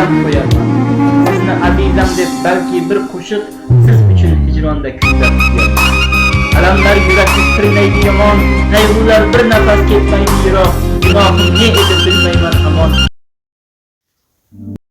aylab qo'yarman. Sizni azizam deb balki bir qo'shiq siz uchun hijronda kuylab qo'yarman. Alamlar yurakni tirnaydi yomon, qayg'ular bir nafas ketmaydi yiroq. Gunohim ne edi bilmayman hamon.